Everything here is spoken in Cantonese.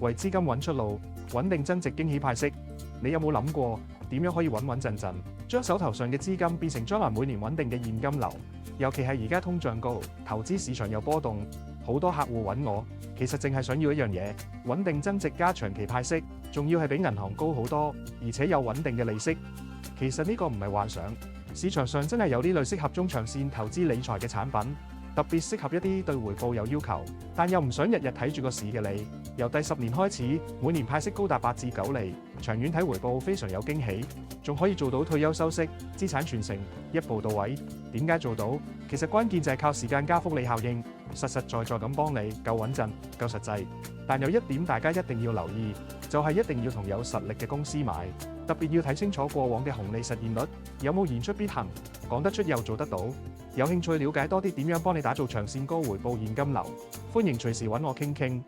為資金揾出路，穩定增值驚喜派息。你有冇諗過點樣可以穩穩陣陣，將手頭上嘅資金變成將來每年穩定嘅現金流？尤其係而家通脹高，投資市場又波動，好多客戶揾我，其實淨係想要一樣嘢：穩定增值加長期派息，仲要係比銀行高好多，而且有穩定嘅利息。其實呢個唔係幻想，市場上真係有呢類適合中長線投資理財嘅產品，特別適合一啲對回報有要求，但又唔想日日睇住個市嘅你。由第10年開始，每年派息高達8至9厘，長遠睇回報非常有驚喜，仲可以做到退休收息、資產傳承，一步到位。點解做到？其實關鍵就係靠時間加複利效應，實實在在咁幫你，夠穩陣、夠實際。但有一點大家一定要留意，就係一定要同有實力嘅公司買，特別要睇清楚過往嘅紅利實現率，有冇言出必行，講得出又做得到。有興趣了解多啲點樣幫你打造長線高回報現金流，歡迎隨時揾我傾傾。